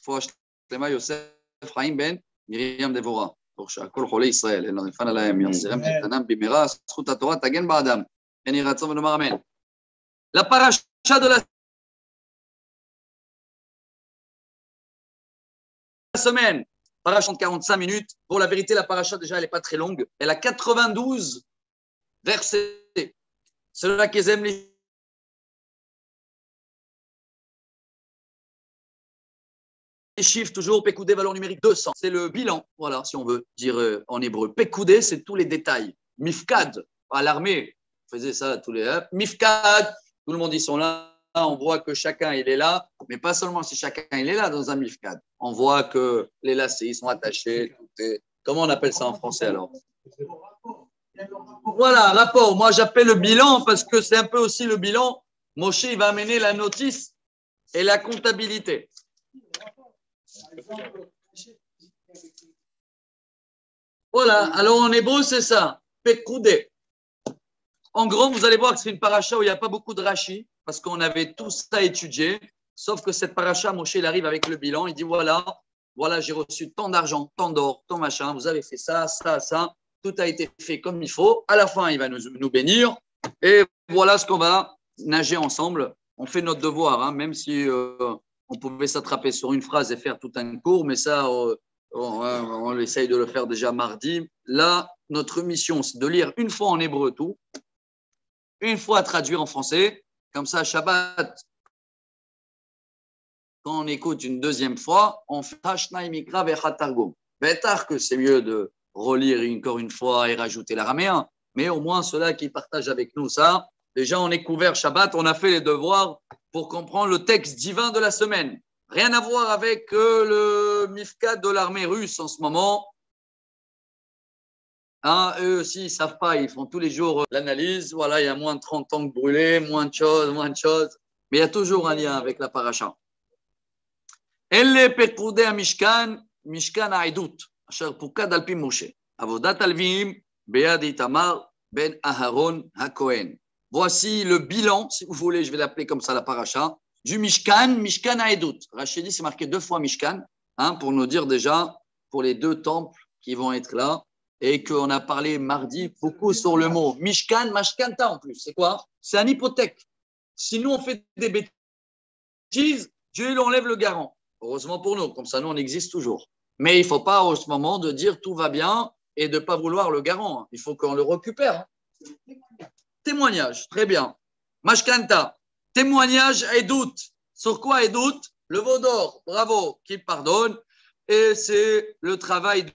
רפואה שלמה יוסף חיים בן מרים דבורה. שהכל חולי ישראל, אלא נפן עליהם, יחזרם חתנם במהרה, זכות התורה תגן בעדם. כן יהי רצון ונאמר אמן. La paracha de la semaine, paracha de 45 minutes. Pour la vérité, la paracha, déjà, elle n'est pas très longue. Elle a 92 versets. Ceux-là qui aiment les chiffres, toujours, Pekoudé, valeur numérique 200. C'est le bilan, voilà, si on veut dire en hébreu. Pekoudé, c'est tous les détails. Mifkad, à l'armée, on faisait ça tous les... Mifkad, tout le monde, ils sont là. On voit que chacun, il est là. Mais pas seulement si chacun, il est là dans un mifkad. On voit que les lacets, ils sont attachés. Comment on appelle ça en français, alors? Voilà, rapport. Moi, j'appelle le bilan parce que c'est un peu aussi le bilan. Moshe, il va amener la notice et la comptabilité. Voilà, alors en hébreu, c'est ça. Pekoudé. En gros, vous allez voir que c'est une paracha où il n'y a pas beaucoup de Rashi, parce qu'on avait tout ça étudié, sauf que cette paracha, Moshe, il arrive avec le bilan, il dit voilà, j'ai reçu tant d'argent, tant d'or, tant machin, vous avez fait ça, tout a été fait comme il faut. À la fin, il va nous bénir, et voilà ce qu'on va nager ensemble. On fait notre devoir, hein, même si on pouvait s'attraper sur une phrase et faire tout un cours, mais ça, on essaye de le faire déjà mardi. Là, notre mission, c'est de lire une fois en hébreu tout, une fois à traduire en français, comme ça, Shabbat, quand on écoute une deuxième fois, on fait Hashnai Mikra Vechatargum. Peut-être que c'est mieux de relire encore une fois et rajouter l'araméen, mais au moins ceux-là qui partagent avec nous ça, déjà on est couvert Shabbat, on a fait les devoirs pour comprendre le texte divin de la semaine. Rien à voir avec le Mifkad de l'armée russe en ce moment. Hein, eux aussi, ils ne savent pas, ils font tous les jours l'analyse. Voilà, il y a moins de 30 tanks brûlés, moins de choses. Mais il y a toujours un lien avec la paracha. Elle pekudei Mishkan, Mishkan Haidut, asher pukad alpi Moshe. Avodat alvim, be'ad Itamar, ben Aharon HaKohen. Voici le bilan, si vous voulez, je vais l'appeler comme ça la paracha, du Mishkan, Mishkan Haidut. Rachid dit, c'est marqué 2 fois Mishkan, hein, pour nous dire déjà, pour les 2 temples qui vont être là. Et qu'on a parlé mardi beaucoup sur le mot Mishkan, Mashkanta en plus. C'est quoi? C'est un hypothèque. Si nous, on fait des bêtises, Dieu, il enlève le garant. Heureusement pour nous, comme ça, nous, on existe toujours. Mais il ne faut pas, au ce moment, de dire tout va bien et de ne pas vouloir le garant. Il faut qu'on le récupère. Témoignage, très bien. Mashkanta, témoignage et doute. Sur quoi et doute? Le veau d'or, bravo, qui pardonne. Et c'est le travail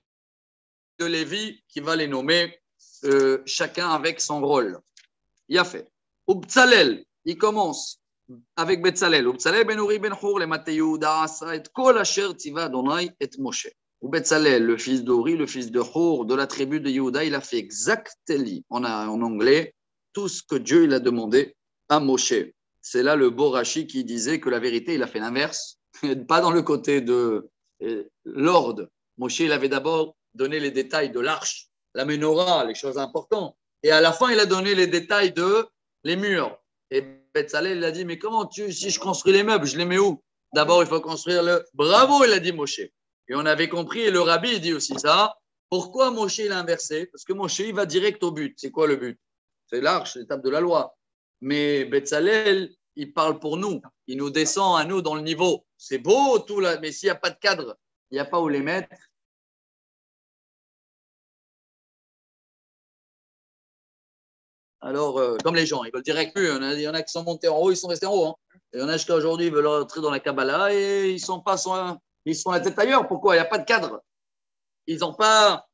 de Lévi qui va les nommer chacun avec son rôle. Il a fait. Ubtzalel, il commence avec Betzalel. Ubtzalel ben Uri ben Hur le Mate Yehuda asa et kol asher tiva Adonai et Moshe. Ou Betzalel, le fils d'Uri, le fils de Hur, de la tribu de Yehuda, il a fait exactement, en anglais, tout ce que Dieu il a demandé à Moshe. C'est là le beau Rashi qui disait que la vérité, il a fait l'inverse, pas dans le côté de l'ordre. Moshe, il avait d'abord donné les détails de l'arche, la menorah, les choses importantes. Et à la fin, il a donné les détails de les murs. Et Betzalel, il a dit, mais comment si je construis les meubles, je les mets où? D'abord, il faut construire le... Bravo, il a dit Moshe. Et on avait compris, et le rabbi, il dit aussi ça. Pourquoi Moshe, il a inversé? Parce que Moshe, il va direct au but. C'est quoi le but? C'est l'arche, l'étape de la loi. Mais Betzalel, il parle pour nous. Il nous descend à nous dans le niveau. C'est beau tout là, mais s'il n'y a pas de cadre, il n'y a pas où les mettre. Alors, comme les gens, ils veulent direct plus. Il y en a qui sont montés en haut, ils sont restés en haut. Hein. Il y en a jusqu'à aujourd'hui, ils veulent rentrer dans la Kabbalah et ils sont la tête ailleurs. Pourquoi? Il n'y a pas de cadre. Ils n'ont pas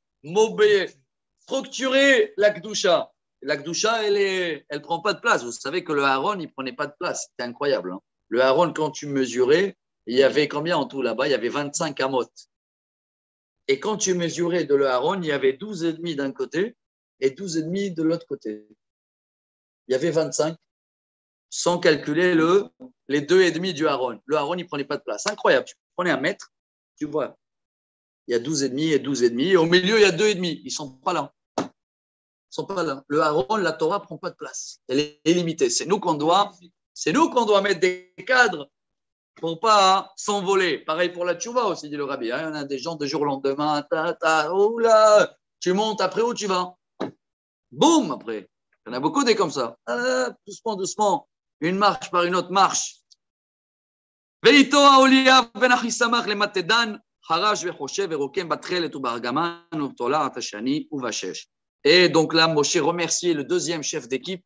structuré la Kdusha. La Kdusha, elle ne prend pas de place. Vous savez que le Aaron, il ne prenait pas de place. C'était incroyable. Hein. Le Aaron, quand tu mesurais, il y avait combien en tout là-bas? Il y avait 25 amot. Et quand tu mesurais de le Aaron, il y avait 12,5 d'un côté et 12,5 de l'autre côté. Il y avait 25, sans calculer les 2,5 du Aaron. Le Aaron, il ne prenait pas de place. Incroyable. Tu prenais un mètre, tu vois, il y a 12,5 et 12,5. Et au milieu, il y a 2,5. Ils ne sont pas là. Ils ne sont pas là. Le Aaron, la Torah ne prend pas de place. Elle est limitée. C'est nous qu'on doit mettre des cadres pour pas s'envoler. Pareil pour la tchouva aussi, dit le rabbi. Il y en a des gens de jour au lendemain, oh là, tu montes, après où tu vas? Boum, après. Il y en a beaucoup des comme ça. Doucement, doucement. Une marche par une autre marche. ואיתו האוליאב בן אחיסמך למטה דן, חרש וחושב ורוקם בתכלת ובארגמן ובתולעת השני ובשש. Et donc là, Moshe remerciait le deuxième chef d'équipe,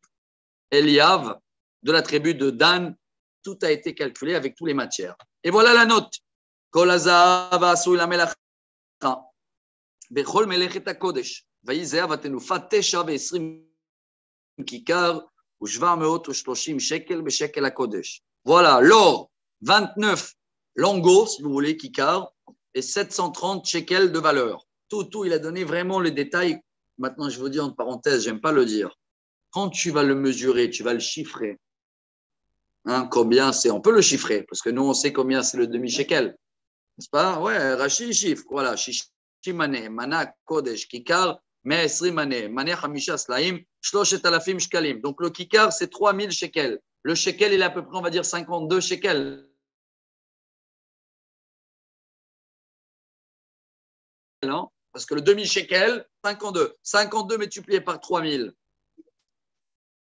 Eliav, de la tribu de Dan. Tout a été calculé avec toutes les matières. Et voilà la note. כל הזהב העשוי למלאכה, בכל מלאכת הקודש, ויהי זהב התנופה 29 כיכר ו730 שקל בשקל הקודש. Voilà, l'or, 29 lingots, si vous voulez, kikar, et 730 shekels de valeur. Tout, il a donné vraiment les détails. Maintenant, je vous dis en parenthèse, j'aime pas le dire. Quand tu vas le mesurer, tu vas le chiffrer. Hein, combien c'est? On peut le chiffrer, parce que nous, on sait combien c'est le demi-shekel. N'est-ce pas? Ouais, Rashi chiffre. Voilà, Shishimane, Mana, Kodesh, Kikar, 120 mané, Mané, Hamisha, Slaim, 3,000 shekalim. Donc, le kikar, c'est 3000 shekels. Le shekel, il est à peu près, on va dire, 52 shekels. Non? Parce que le demi-shekel, 52. 52 multiplié par 3000.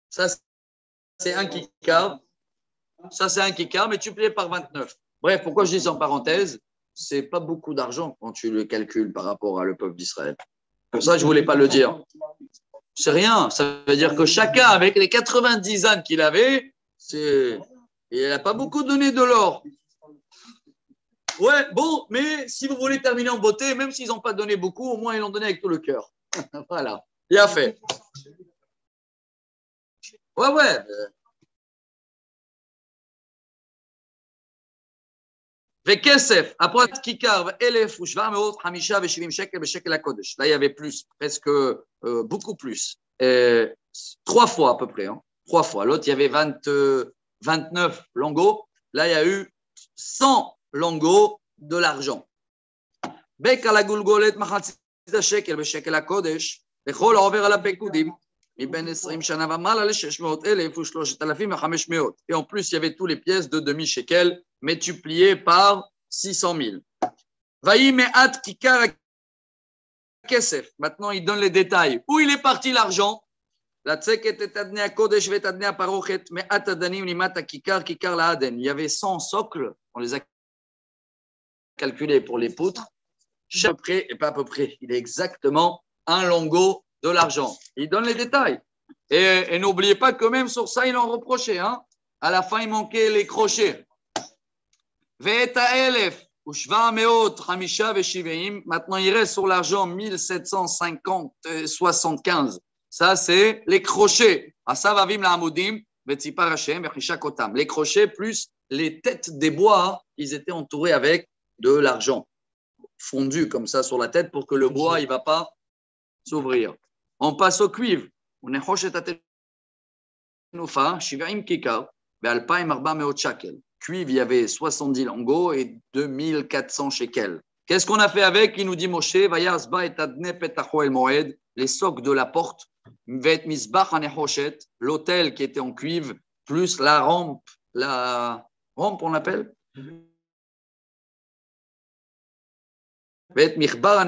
Ça, c'est un kikar. Ça, c'est un kikar multiplié par 29. Bref, pourquoi je dis en parenthèse? C'est pas beaucoup d'argent quand tu le calcules par rapport à le peuple d'Israël. Pour ça, je voulais pas le dire. C'est rien. Ça veut dire que chacun, avec les 90 ânes qu'il avait, il n'a pas beaucoup donné de l'or. Ouais, bon, mais si vous voulez terminer en beauté, même s'ils n'ont pas donné beaucoup, au moins ils l'ont donné avec tout le cœur. Voilà, bien fait. Ouais. וכסף, הפרט כיכר, 1,750 שקל בשקל הקודש. Là, il y avait plus, presque beaucoup plus. 3 fois à peu près. Hein. 3 fois. L'autre, il y avait 29 lingots. Là, il y a eu 100 lingots de l'argent. בק על הגולגולת מחצית השקל בשקל הקודש, לכל העובר על הפקודים, מבין 20 שנה ומעלה ל-600,000 ו-3,500. Et en plus, il y avait tous les pièces de demi-shekel multipliées par 600 000. Vaï me'at kikar kesef. Maintenant, il donne les détails. Où il est parti l'argent? La tseket et adne à kodesh et adne à parochet, me'at adanim limat à kikar la aden. Il y avait 100 socles, on les a calculés pour les poutres. À peu près, et pas à peu près, il est exactement un lingot de l'argent. Il donne les détails. Et n'oubliez pas que même sur ça, il en reprochait. Hein. À la fin, il manquait les crochets. Maintenant, il reste sur l'argent 1775. Ça, c'est les crochets. Les crochets plus les têtes des bois, ils étaient entourés avec de l'argent fondu comme ça sur la tête pour que le bois, il ne va pas s'ouvrir. On passe au cuivre. On est cuivre, il y avait 70 lingots et 2400 shekels. Qu'est-ce qu'on a fait avec? Il nous dit Moshe, les socs de la porte, l'autel qui était en cuivre, plus la rampe on l'appelle? Voilà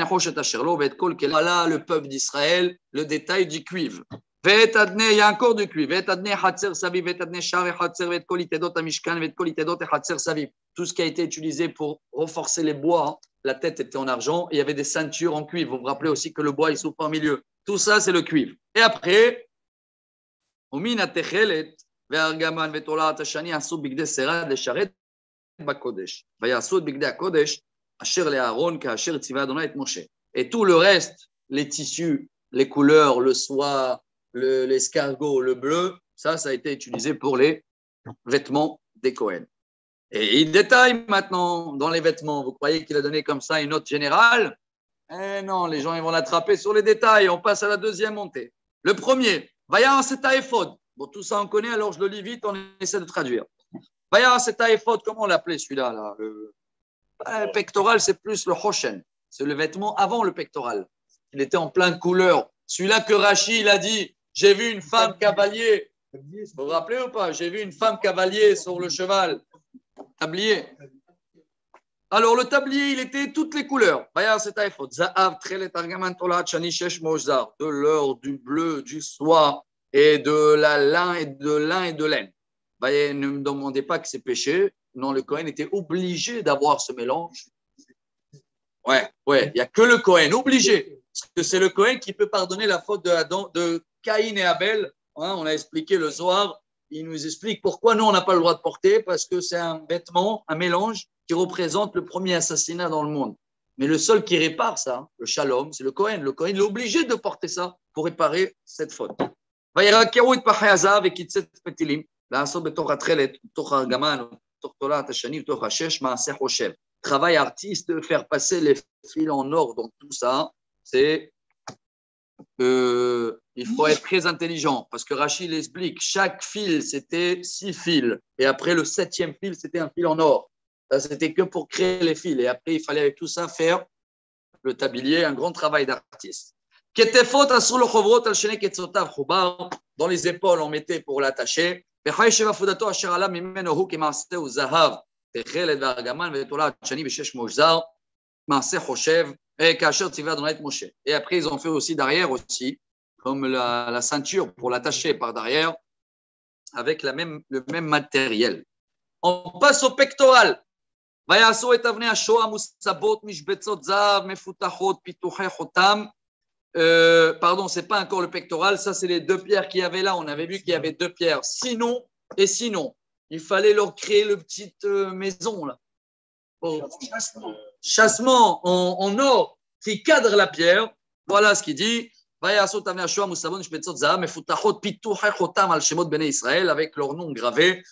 le peuple d'Israël, le détail du cuivre. Il y a encore du cuivre. Tout ce qui a été utilisé pour renforcer les bois, la tête était en argent, et il y avait des ceintures en cuivre. Vous vous rappelez aussi que le bois, il souffre en milieu. Tout ça, c'est le cuivre. Et après, et tout le reste, les tissus, les couleurs, le soie, l'escargot, le bleu, ça a été utilisé pour les vêtements des Cohen. Et il détaille maintenant dans les vêtements. Vous croyez qu'il a donné comme ça une note générale? Eh non, les gens ils vont l'attraper sur les détails. On passe à la deuxième montée. Le premier, Vaya Seta Ephod. Bon, tout ça on connaît, alors je le lis vite, on essaie de traduire. Vaya Seta Ephod, comment on l'appelait celui-là là? Le pectoral, c'est plus le Hoshen. C'est le vêtement avant le pectoral. Il était en plein de couleurs. Celui-là que Rashi, il a dit, j'ai vu une femme cavalier. Vous vous rappelez ou pas? J'ai vu une femme cavalier sur le cheval. Tablier. Alors, le tablier, il était toutes les couleurs. De l'or, du bleu, du soie et de la lin et de lin et de laine. Ne me demandez pas que c'est péché. Non, le Cohen était obligé d'avoir ce mélange. Ouais, il n'y a que le Cohen, obligé. Parce que c'est le Cohen qui peut pardonner la faute de Caïn et Abel. Hein, on a expliqué le soir. Il nous explique pourquoi nous, on n'a pas le droit de porter, parce que c'est un vêtement, un mélange qui représente le premier assassinat dans le monde. Mais le seul qui répare ça, le shalom, c'est le Cohen. Le Cohen est obligé de porter ça pour réparer cette faute. Travail artiste, faire passer les fils en or, donc tout ça, c'est il faut être très intelligent parce que Rachid explique chaque fil c'était 6 fils et après le 7e fil c'était un fil en or. Ça c'était que pour créer les fils et après il fallait avec tout ça faire le tablier, un grand travail d'artiste. Dans les épaules on mettait pour l'attacher. Et après, ils ont fait aussi derrière aussi, comme la ceinture pour l'attacher par derrière, avec le même matériel. On passe au pectoral. Pardon, c'est pas encore le pectoral, ça c'est les 2 pierres qu'il y avait là. On avait vu qu'il y avait 2 pierres. Sinon, il fallait leur créer le petite maison là. Chassement en or qui cadre la pierre. Voilà ce qu'il dit. Avec leur nom gravé.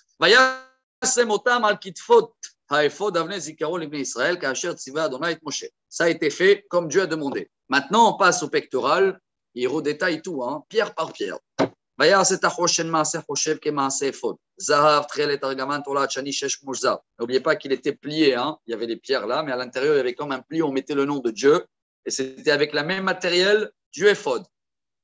Ça a été fait comme Dieu a demandé. Maintenant, on passe au pectoral. Il redétaille tout, hein, pierre par pierre. N'oubliez pas qu'il était plié, hein. Il y avait des pierres là, mais à l'intérieur, il y avait comme un pli, on mettait le nom de Dieu, et c'était avec le même matériel du éphod.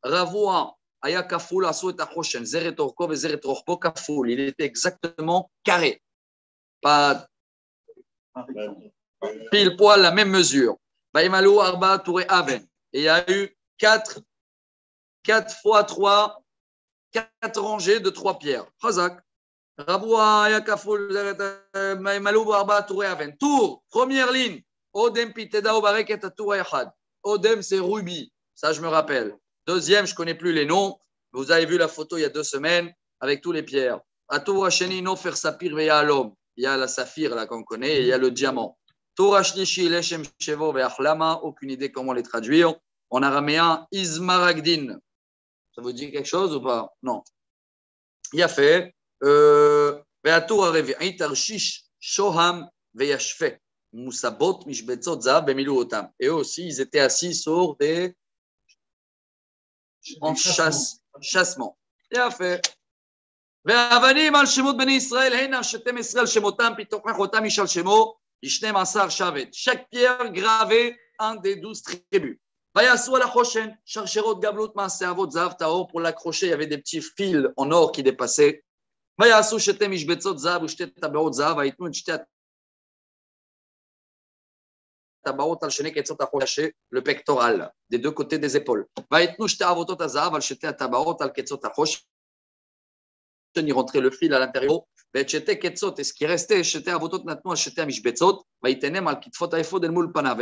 Ravoua, aya kaful, asu et achoshen, zeret orko et zeret orpo kaful. Il était exactement carré, pas pile poil la même mesure. Baïmalou arba touré aven. Et il y a eu 4 fois 3. 4 rangées de 3 pierres. Chazak. Tour, première ligne. Odem piteda obarek et tour echad. Odem, c'est rubis. Ça, je me rappelle. Deuxième, je ne connais plus les noms. Vous avez vu la photo il y a 2 semaines avec tous les pierres. Atour hacheni no fer sapir veya alom. Il y a la saphir là qu'on connaît et il y a le diamant. Tour hashnishi leshem shevo ve'achlama. Aucune idée comment les traduire. En araméen, izmaragdin. Ça vous dit quelque chose ou pas? Non. Il a fait Be'atur harevi'it tarshish shoham ve'yashfe musabot mishbetzot zahav bemilu otam. Et eux aussi, ils étaient assis sur des en chassement. Il a fait Ve'avanim al shemot bnei Israël hena shetem Israël shemotam pitochach otam ishal shemo ishnem asar shavet. Chaque pierre gravée un des 12 tribus. Pour l'accrocher, il y avait des petits fils en or qui dépassaient. Le pectoral des 2 côtés des épaules. Il rentrait le fil à l'intérieur. Et ce qui restait, et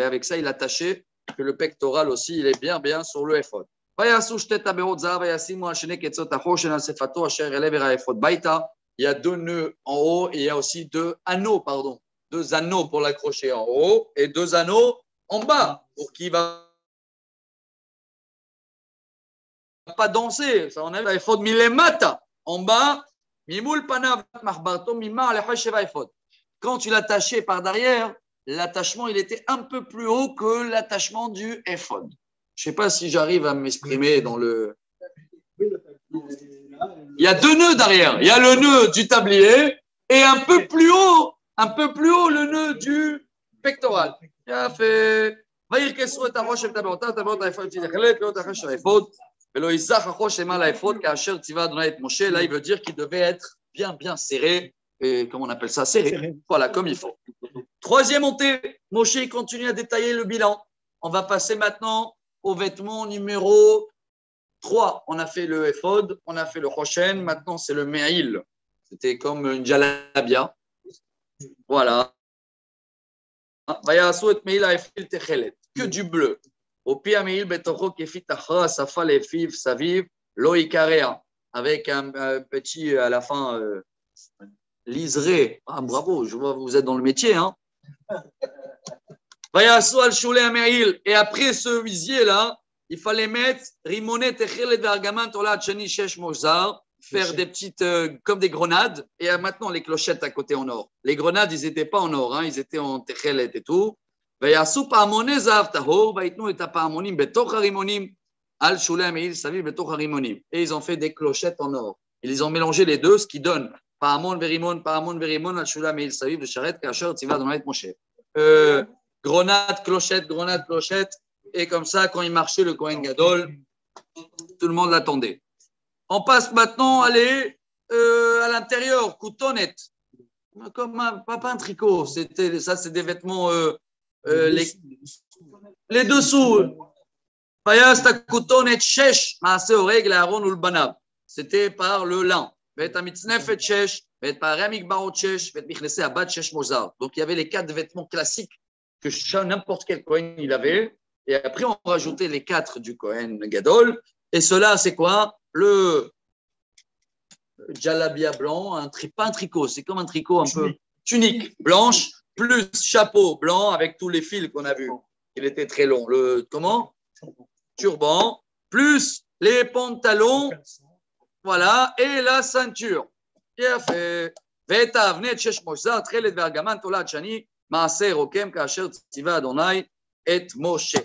avec ça, il attachait que le pectoral aussi, il est bien sur le éphod. Il y a 2 nœuds en haut et il y a aussi 2 anneaux, pardon. 2 anneaux pour l'accrocher en haut et 2 anneaux en bas pour qu'il ne va pas danser. Ça, on a l'éphod milemata. En bas, quand tu l'attachais par derrière, l'attachement il était un peu plus haut que l'attachement du éphod. Je ne sais pas si j'arrive à m'exprimer dans le. Il y a 2 nœuds derrière. Il y a le nœud du tablier et un peu plus haut le nœud du pectoral. Il a fait. Là, il veut dire qu'il devait être bien serré comment on appelle ça, serré. Voilà, comme il faut. Troisième montée, Moshe continue à détailler le bilan. On va passer maintenant au vêtement numéro 3. On a fait le ephod, on a fait le choshen, maintenant c'est le me'il. C'était comme une jalabia. Voilà. Que du bleu. Au pied me'il betocho kefit achra safa lefiv saviv lo ikarea. Avec un petit à la fin liseré. Ah, bravo, je vois vous êtes dans le métier. Hein. Et après ce visier-là, il fallait mettre rimonet techelet vergaman tolat shani shesh mozar, faire des petites, comme des grenades. Et maintenant, les clochettes à côté en or. Les grenades, ils n'étaient pas en or, hein, ils étaient en techelet et tout. Et ils ont fait des clochettes en or. Ils ont mélangé les deux, ce qui donne paramon verimon, al shula meil saviv, le charret, kasher, tiva, dans l'être Moshe. Grenade, clochette. Et comme ça, quand il marchait, le Kohen Gadol, tout le monde l'attendait. On passe maintenant à l'intérieur, coutonnet. Comme pas un tricot, ça c'est des vêtements, les dessous. C'était par le lin. Donc il y avait les 4 vêtements classiques que n'importe quel Kohen il avait. Et après, on rajoutait les 4 du Kohen Gadol. Et cela, c'est quoi? Le jalabia blanc, pas un tricot, c'est comme un tricot un peu tunique blanche, plus chapeau blanc avec tous les fils qu'on a vus. Il était très long. Comment? Turban, plus les pantalons, voilà, et la ceinture. Bien fait. V'etavnet shesh mosar tchelet vergaman tolat shani maaser rokem kasher tiva Adonai et Moshe.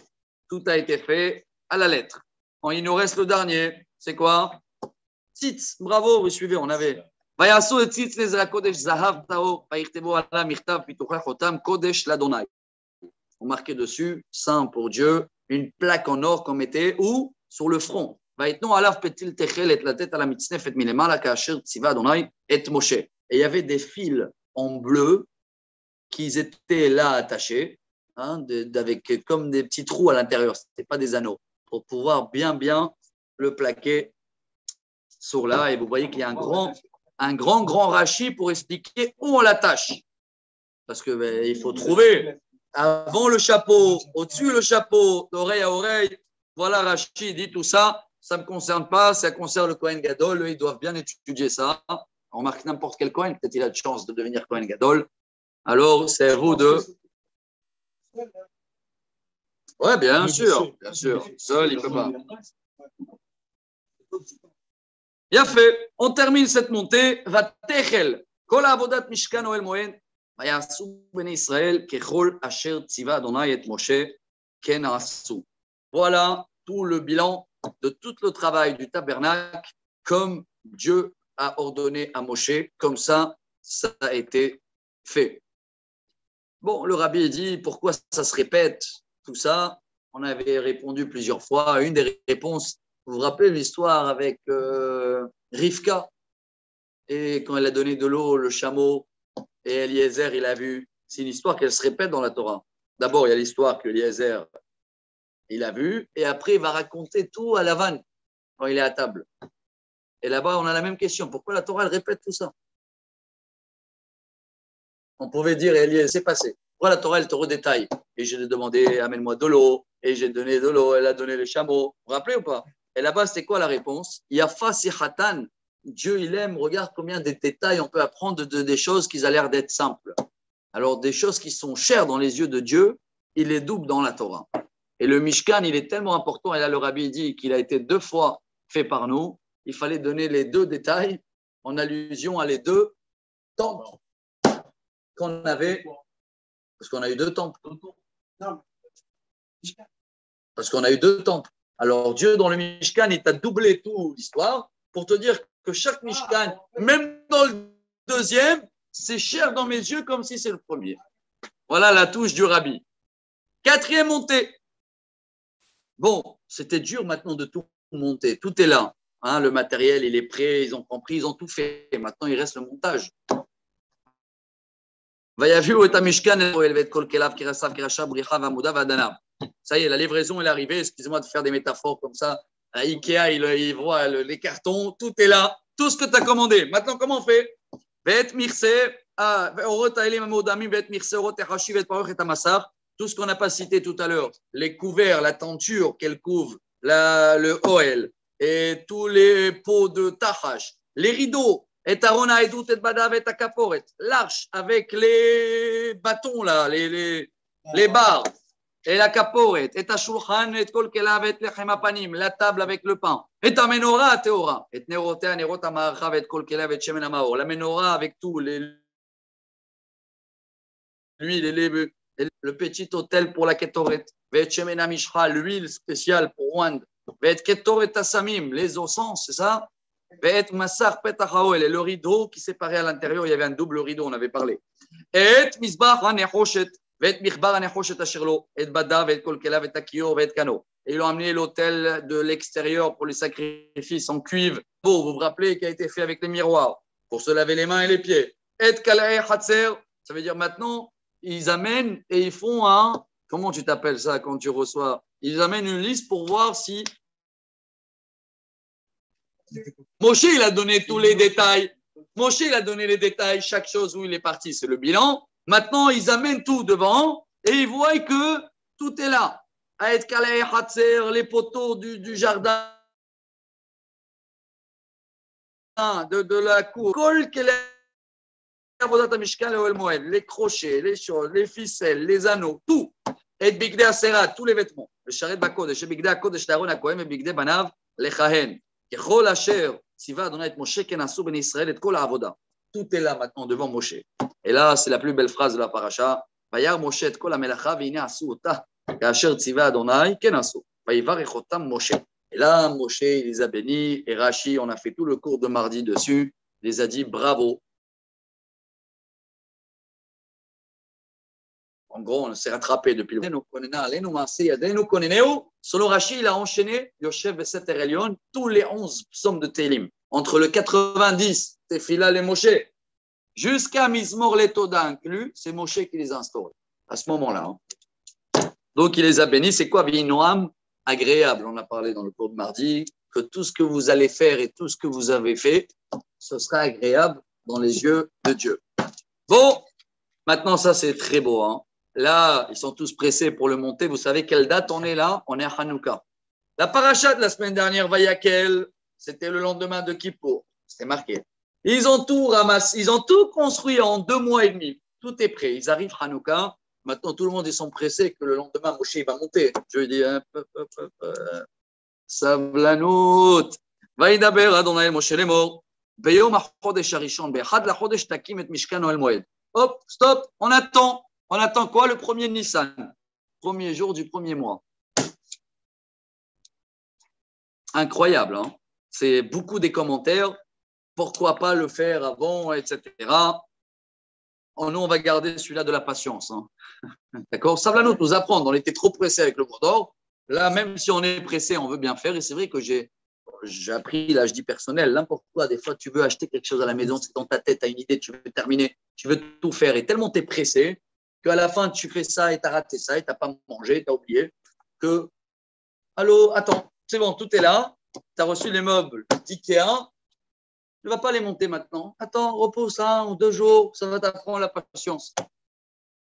Tout a été fait à la lettre. Il nous reste le dernier. C'est quoi? Tzitz. Bravo, vous suivez, on avait. Vayasu et tzitz nezra kodesh zahav tao vayichtebo ala mirtav pituchach otam kodesh l'Adonai. On marquait dessus, saint pour Dieu, une plaque en or qu'on mettait où? Sur le front. Vaitno alav petil techel et la tête à la mitznef et milemala kasher tziva Adonai et Moshe. Et il y avait des fils en bleu qui étaient là attachés. Hein, avec comme des petits trous à l'intérieur, ce n'était pas des anneaux, pour pouvoir bien le plaquer sur là. Et vous voyez qu'il y a un grand rachis pour expliquer où on l'attache. Parce que il faut trouver avant le chapeau, au-dessus le chapeau, d'oreille à oreille. Voilà, Rachid dit tout ça, ça ne me concerne pas, ça concerne le Kohen Gadol, eux, ils doivent bien étudier ça. On remarque n'importe quel Kohen, peut-être il a de chance de devenir Kohen Gadol. Alors, c'est à vous de... Oui, bien sûr. Seul, il ne peut pas. Bien fait. On termine cette montée. Va techel. Kol avodat mishkan oel moed. Vayasu bnei Israël kechol asher tziva Adonai et Moshe ken asu. Voilà tout le bilan de tout le travail du tabernacle comme Dieu a ordonné à Moshe. Comme ça a été fait. Bon, le rabbi dit pourquoi ça se répète, tout ça. On avait répondu plusieurs fois. Une des réponses, vous vous rappelez l'histoire avec Rivka, et quand elle a donné de l'eau, le chameau, et Eliezer, il a vu. C'est une histoire qu'elle se répète dans la Torah. D'abord, il y a l'histoire que Eliezer, il a vu, et après, il va raconter tout à Lavan, quand il est à table. Et là-bas, on a la même question. Pourquoi la Torah, elle répète tout ça? On pouvait dire, Eliezer, c'est passé. Pourquoi la Torah, elle te redétaille? Et je lui ai demandé, amène-moi de l'eau. Et j'ai donné de l'eau, elle a donné le chameau. Vous vous rappelez ou pas? Et là-bas, c'était quoi la réponse? Yafa Sichatan. Dieu, il aime. Regarde combien de détails on peut apprendre de des choses qui ont l'air d'être simples. Alors, des choses qui sont chères dans les yeux de Dieu, il les double dans la Torah. Et le Mishkan, il est tellement important. Et là, le Rabbi dit qu'il a été 2 fois fait par nous. Il fallait donner les 2 détails en allusion à les 2 temples qu'on avait. Parce qu'on a eu 2 temples. Parce qu'on a eu 2 temples. Alors Dieu, dans le Mishkan, il t'a doublé toute l'histoire pour te dire que chaque Mishkan, même dans le deuxième, c'est cher dans mes yeux comme si c'est le premier. Voilà la touche du Rabbi. 4e montée. Bon, c'était dur maintenant de tout monter. Tout est là. Hein, le matériel, il est prêt. Ils ont compris, ils ont tout fait. Maintenant, il reste le montage. ויביאו את המשכן אל האוהל ואת כל כליו, כרסיו, כראשיו, בריחיו, עמודיו ועדניו. Ça y est, la livraison est arrivée. Excusez-moi de faire des métaphores comme ça. À Ikea, il voit les cartons, tout est là, tout ce que tu as commandé. Maintenant, comment on fait? Tout ce qu'on n'a pas cité tout à l'heure, les couverts, la tenture qu'elle couvre, le OL, et tous les pots de tahash, les rideaux, et Arona et Dout et Badav et Kaporet, l'arche avec les bâtons là, les barres, et la kaporet, et Ashulchan, et Kol Kelav, et Lechem Apanim, la table avec le pain, et ta menorah, Théora, et Nerotea, Nerota Marachav, et Kol Kelav, et Shemen Amaor, la menorah avec tout, l'huile, le petit hôtel pour la Ketoret, et Shemen Amishcha, l'huile spéciale pour Wand, et Ketoret Asamim, les encens, c'est ça? Et Massar Petachaoel, et le rideau qui séparait à l'intérieur, il y avait un double rideau, on avait parlé. Et Misbach Hanechoshet, et Michbar Hanechoshet Asherlo, et Badav, et Kolkelav, et Takior, et Kano. Et ils ont amené l'autel de l'extérieur pour les sacrifices en cuivre. Vous vous rappelez qui a été fait avec les miroirs pour se laver les mains et les pieds. Et Kalae Hatzer, ça veut dire maintenant, ils amènent et ils font un. Comment tu t'appelles ça quand tu reçois? Ils amènent une liste pour voir si. Moshe, il a donné tous les détails. Moshe, il a donné les détails, chaque chose où il est parti, c'est le bilan. Maintenant, ils amènent tout devant et ils voient que tout est là. Aed Kalei Hatzer, les poteaux du jardin, de la cour. Les crochets, les choses, les ficelles, les anneaux, tout. Et Bigdei Asera, tous les vêtements. Le Sharet Bakodesh, Bigdei Akodesh, Aaron Akohem et Bigdei Banav, Lechahen. Kechol Asher, Tziva Adonai et Moshe, Kenasu ben Israël et Kol Avoda. Tout est là maintenant devant Moshe. Et là, c'est la plus belle phrase de la paracha. Vayar Moshe et Kol Amelacha veine asu ota. Asher Tziva Adonai Kenasu. Vayivarech otam Moshe. Et là, Moshe, il les a bénis. Et Rashi, on a fait tout le cours de mardi dessus. Il les a dit bravo. En gros, on s'est rattrapé depuis le. Selon Rashi, il a enchaîné Yoshev Beseter Elyon tous les 11 psaumes de Télim. Entre le 90, Tefila et Moshe, jusqu'à Mizmor Letoda inclus, c'est Moshe qui les a instaurés à ce moment-là. Donc, il les a bénis. C'est quoi Vinoam? Agréable. On a parlé dans le cours de mardi que tout ce que vous allez faire et tout ce que vous avez fait, ce sera agréable dans les yeux de Dieu. Bon, maintenant, ça, c'est très beau. Hein. Là, ils sont tous pressés pour le monter. Vous savez quelle date on est là? On est à Hanouka. La paracha de la semaine dernière, Vayakel, c'était le lendemain de Kippour. C'était marqué. Ils ont tout ramassé, ils ont tout construit en 2 mois et demi. Tout est prêt. Ils arrivent Hanouka. Maintenant, tout le monde, ils sont pressés que le lendemain, Moshe, il va monter. Je lui dis, Savlanout. Vaïdaber, Adonai, Moshe, les morts. Beyom ha-chodesh harishon, be'echad la-chodesh takim et mishkan Ohel Moed. Hop, stop, on attend. On attend quoi? Le 1er Nissan, premier jour du premier mois. Incroyable, hein? C'est beaucoup des commentaires. Pourquoi pas le faire avant, etc. Nous, on va garder celui-là de la patience. Hein? D'accord? Savlanout nous apprend. On était trop pressé avec le mot d'or. Là, même si on est pressé, on veut bien faire. Et c'est vrai que j'ai appris, là, je dis personnel, n'importe quoi. Des fois, tu veux acheter quelque chose à la maison, c'est dans ta tête, tu as une idée, tu veux terminer, tu veux tout faire. Et tellement tu es pressé qu'à la fin, tu fais ça et tu as raté ça et tu n'as pas mangé, tu as oublié que, allô, attends, c'est bon, tout est là, tu as reçu les meubles d'Ikea, tu ne vas pas les monter maintenant. Attends, repose ça en 2 jours, ça va t'apprendre la patience.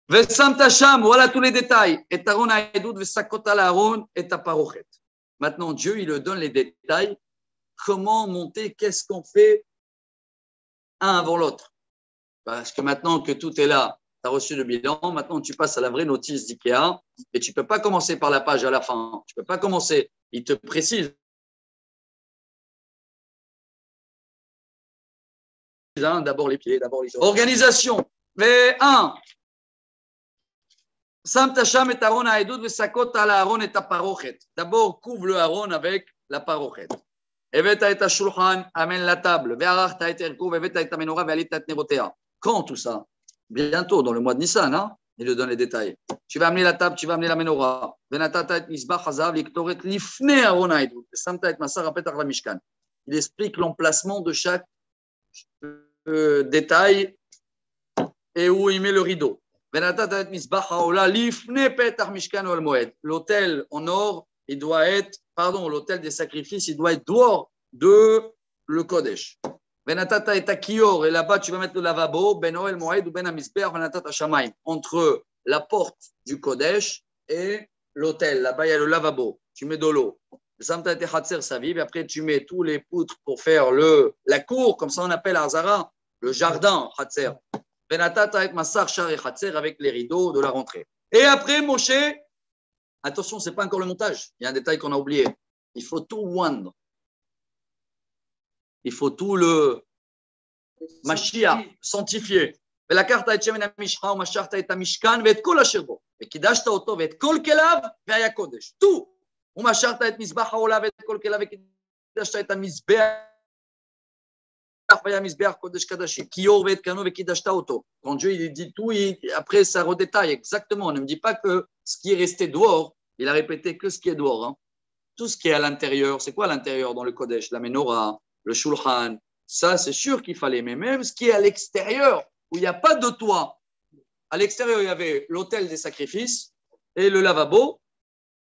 Vesam Tacham, voilà tous les détails. Et Taron Aedoud, Vesakota Laron et Taparochet. Maintenant, Dieu, il le donne les détails. Comment monter, qu'est-ce qu'on fait un avant l'autre? Parce que maintenant que tout est là, tu as reçu le bilan, maintenant tu passes à la vraie notice d'IKEA et tu ne peux pas commencer par la page à la fin. Tu ne peux pas commencer. Il te précise. D'abord les pieds, d'abord les choses. Organisation. Mais Sam Tacham et Aaron Aedoud Vesakot ala Aaron et Taparochet. D'abord, couvre le Aaron avec la parochet. Eveta et Ashulchan, amène la table. Ve'arachta et Erkov, Eveta et Amenora, Ve'alita et Nerotea. Quand tout ça? Bientôt, dans le mois de Nissan, hein? Il lui donne les détails. Tu vas amener la table, tu vas amener la menorah. Il explique l'emplacement de chaque détail et où il met le rideau. L'autel en or, il doit être, pardon, l'autel des sacrifices, il doit être dehors de le Kodesh. Et là-bas, tu vas mettre le lavabo, ben Oel Moed ou ben Amisber, entre la porte du Kodesh et l'autel. Là-bas, il y a le lavabo. Tu mets de l'eau. Et après, tu mets tous les poutres pour faire la cour, comme ça on appelle Azara, le jardin, Hatzer. Avec les rideaux de la rentrée. Et après, Moshe, attention, ce n'est pas encore le montage. Il y a un détail qu'on a oublié. Il faut tout oindre. Il faut tout le Mashiach, sanctifier. ולקחת את שמן המשחה ומשכת את המשכן ואת כל אשר בו, וקידשת אותו ואת כל כליו והיה קודש. tout. ומשכת את מזבח העולה ואת כל כליו וקידשת את המזבח והיה מזבח קודש קדשים. כיור ואת קנו וקידשת אותו. Quand Dieu il dit tout, après ça redétaille exactement. Ne me dis pas que ce qui est resté dehors, il a répété que ce qui est dehors. Hein. Tout ce qui est à l'intérieur, c'est quoi à l'intérieur dans le Kodesh? La menorah, le shulchan, ça c'est sûr qu'il fallait. Mais même ce qui est à l'extérieur, où il n'y a pas de toit. À l'extérieur, il y avait l'autel des sacrifices et le lavabo,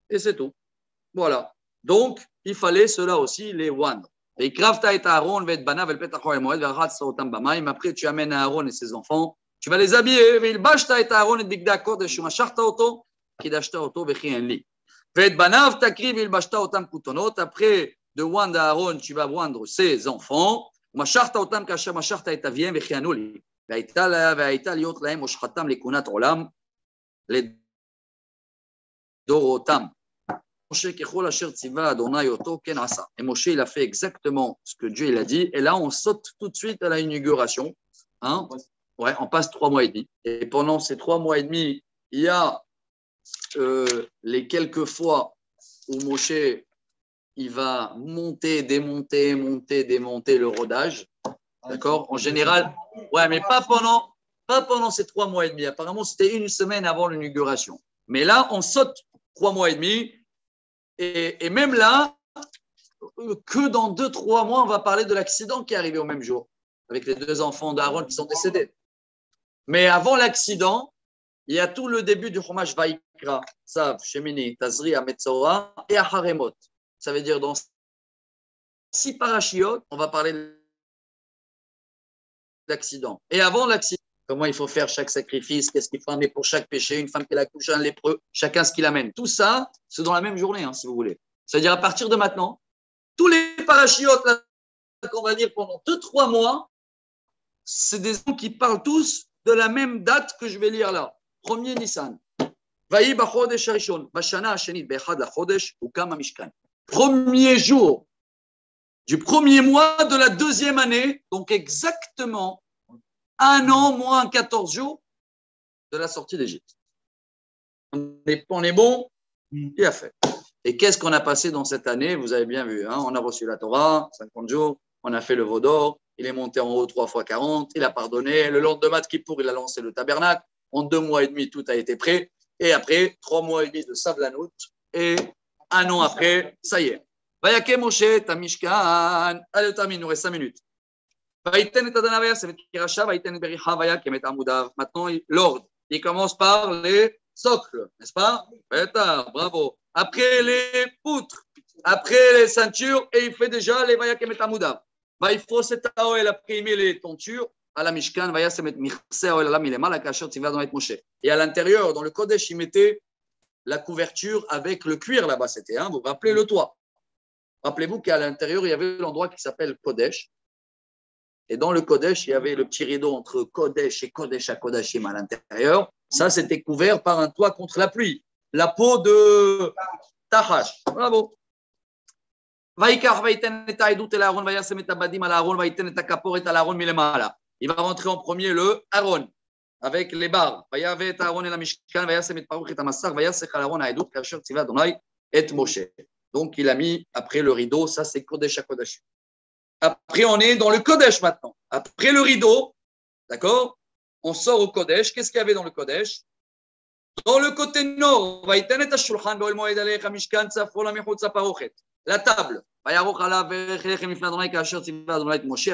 et c'est tout. Voilà. Donc, il fallait cela aussi, les oindre. Et après, tu amènes Aaron et ses enfants, tu vas les habiller. Après de oindre Aaron, tu vas oindre ses enfants. והייתה להיות להם מושחתם לכהונת עולם לדורותם. משה ככל אשר ציווה אדוני אותו כן עשה. Et Moshe il a fait exactement ce que Dieu il a dit. Et là on saute tout de suite à la inauguration. Hein? Ouais, on passe 3 mois et demi. Et pendant ces 3 mois et demi, il y a les quelques fois où Moshe il va monter, démonter le rodage. D'accord? En général, ouais, mais pas pendant ces 3 mois et demi. Apparemment, c'était 1 semaine avant l'inauguration. Mais là, on saute 3 mois et demi. Et même là, que dans 2-3 mois, on va parler de l'accident qui est arrivé au même jour, avec les 2 enfants d'Aaron qui sont décédés. Mais avant l'accident, il y a tout le début du Chumash Vaikra, Tzav, Shemini, Tazri, Metzora et Haremot. Ça veut dire dans 6 parashiot, on va parler d'accident. Et avant l'accident, comment il faut faire chaque sacrifice, qu'est-ce qu'il faut amener pour chaque péché, une femme qui a accouché, un lépreux, chacun ce qu'il amène. Tout ça, c'est dans la même journée, hein, si vous voulez. C'est-à-dire à partir de maintenant, tous les parachiotes qu'on va dire pendant 2-3 mois, c'est des gens qui parlent tous de la même date que je vais lire là. 1er Nissan. Premier jour du premier mois de la 2e année, donc exactement 1 an moins 14 jours de la sortie d'Égypte. On est bon, il a fait. Et qu'est-ce qu'on a passé dans cette année? Vous avez bien vu, hein, on a reçu la Torah, 50 jours, on a fait le veau d'or, il est monté en haut 3 fois 40, il a pardonné, le lendemain de Kippour, il a lancé le tabernacle, en 2 mois et demi, tout a été prêt, et après, 3 mois et demi de Savlanout, et 1 an après, ça y est. Vayake Moshe, Tamishkan. Allez, on termine, il nous reste 5 minutes. Maintenant, l'ordre, il commence par les socles, n'est-ce pas? Bravo. Après les poutres, après les ceintures, et il fait déjà les Vayake Metamudav. Il faut cet Aoel, après il met les tentures à la Mishkan, et à l'intérieur, dans le Kodesh, il mettait la couverture avec le cuir là-bas, c'était, hein, vous vous rappelez le toit. Rappelez-vous qu'à l'intérieur, il y avait l'endroit qui s'appelle Kodesh. Et dans le Kodesh, il y avait le petit rideau entre Kodesh et Kodesh à Kodashim à l'intérieur. Ça, c'était couvert par un toit contre la pluie. La peau de Tahash. Bravo. Il va rentrer en premier le Aaron avec les barres. Donc, il a mis après le rideau, ça c'est Kodesh à Kodesh. Après, on est dans le Kodesh maintenant. Après le rideau, d'accord, on sort au Kodesh. Qu'est-ce qu'il y avait dans le Kodesh? Dans le côté nord, la table,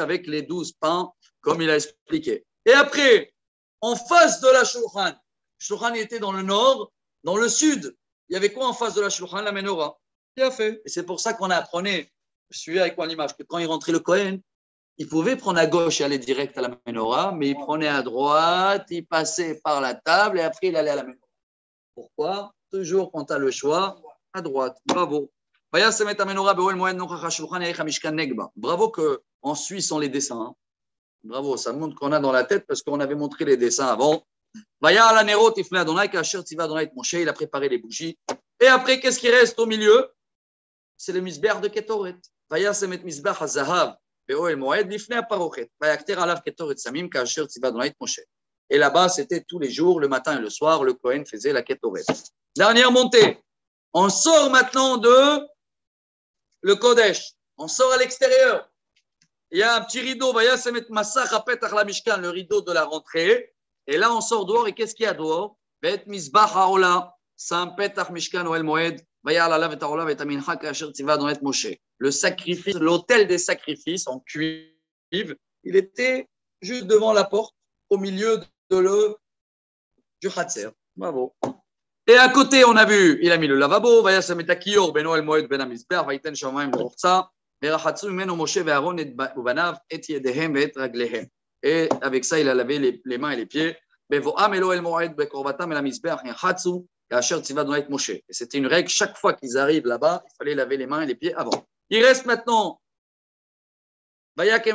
avec les 12 pains, comme il a expliqué. Et après, en face de la Shulchan. Le Shulchan était dans le nord, dans le sud. Il y avait quoi en face de la Shulchan? La menorah. Il a fait. Et c'est pour ça qu'on apprenait, je suis avec moi l'image, que quand il rentrait le Kohen, il pouvait prendre à gauche et aller direct à la menorah, mais il prenait à droite, il passait par la table et après il allait à la menorah. Pourquoi? Toujours quand tu as le choix, à droite. Bravo. Bravo qu'en Suisse on les dessins. Hein. Bravo, ça montre qu'on a dans la tête parce qu'on avait montré les dessins avant. Il a préparé les bougies. Et après, qu'est-ce qui reste au milieu? C'est le misbeh de Ketoret. Et là-bas, c'était tous les jours, le matin et le soir, le Kohen faisait la Ketoret. Dernière montée. On sort maintenant de le Kodesh. On sort à l'extérieur. Il y a un petit rideau. Le rideau de la rentrée. Et là, on sort dehors. Et qu'est-ce qu'il y a dehors? Le sacrifice, l'autel des sacrifices en cuivre, il était juste devant la porte, au milieu du Khatser. Bravo. Et à côté, on a vu, il a mis le lavabo, et avec ça, il a lavé les mains et les pieds. Et c'était une règle, chaque fois qu'ils arrivent là-bas, il fallait laver les mains et les pieds avant. Il reste maintenant. Ça y est,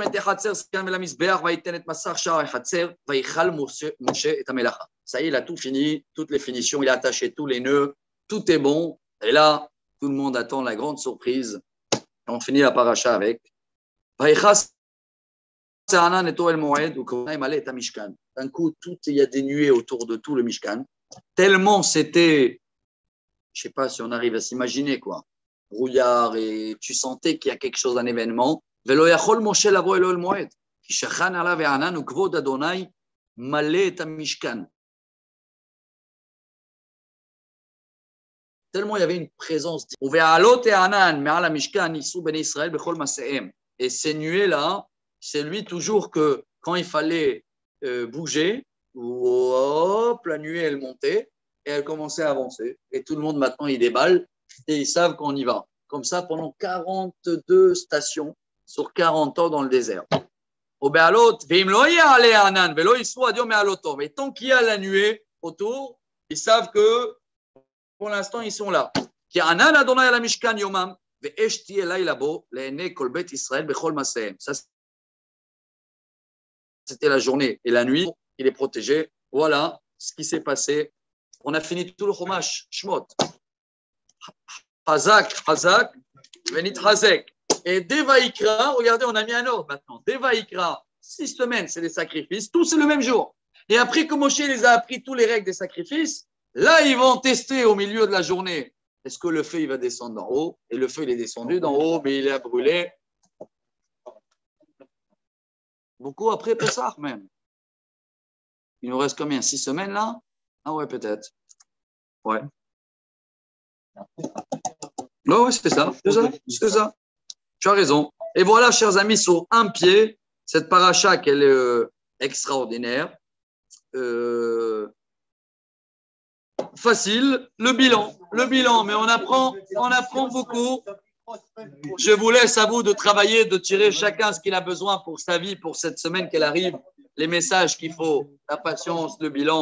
il a tout fini, toutes les finitions, il a attaché tous les nœuds, tout est bon. Et là, tout le monde attend la grande surprise. On finit la paracha avec. D'un coup, il y a des nuées autour de tout le Mishkan. Tellement c'était, je ne sais pas si on arrive à s'imaginer quoi, brouillard et tu sentais qu'il y a quelque chose, un événement. Tellement il y avait une présence. Et ces nuées-là, c'est lui toujours que quand il fallait bouger, hop, la nuée elle montait et elle commençait à avancer. Et tout le monde maintenant il déballe et ils savent qu'on y va. Comme ça pendant 42 stations sur 40 ans dans le désert. Mais tant qu'il y a la nuée autour, ils savent que pour l'instant ils sont là. Ça, c'était la journée. Et la nuit, il est protégé. Voilà ce qui s'est passé. On a fini tout le chumash, Shmot. Hazak, Hazak, Venit Hazek. Et Devaïkra, regardez, on a mis un ordre maintenant. Devaïkra, 6 semaines, c'est les sacrifices. Tout, c'est le même jour. Et après que Moshe les a appris tous les règles des sacrifices, là, ils vont tester au milieu de la journée. Est-ce que le feu, il va descendre d'en haut? Et le feu, il est descendu d'en haut, mais il a brûlé. Beaucoup après Pessah même. Il nous reste combien? 6 semaines là? Ah ouais, peut-être. Ouais. Non, ouais, c'est ça. C'est ça. Tu as raison. Et voilà, chers amis, sur un pied, cette paracha qu'elle est extraordinaire. Facile, le bilan, mais on apprend beaucoup. Je vous laisse à vous de travailler, de tirer chacun ce qu'il a besoin pour sa vie, pour cette semaine qu'elle arrive, les messages qu'il faut, la patience, le bilan.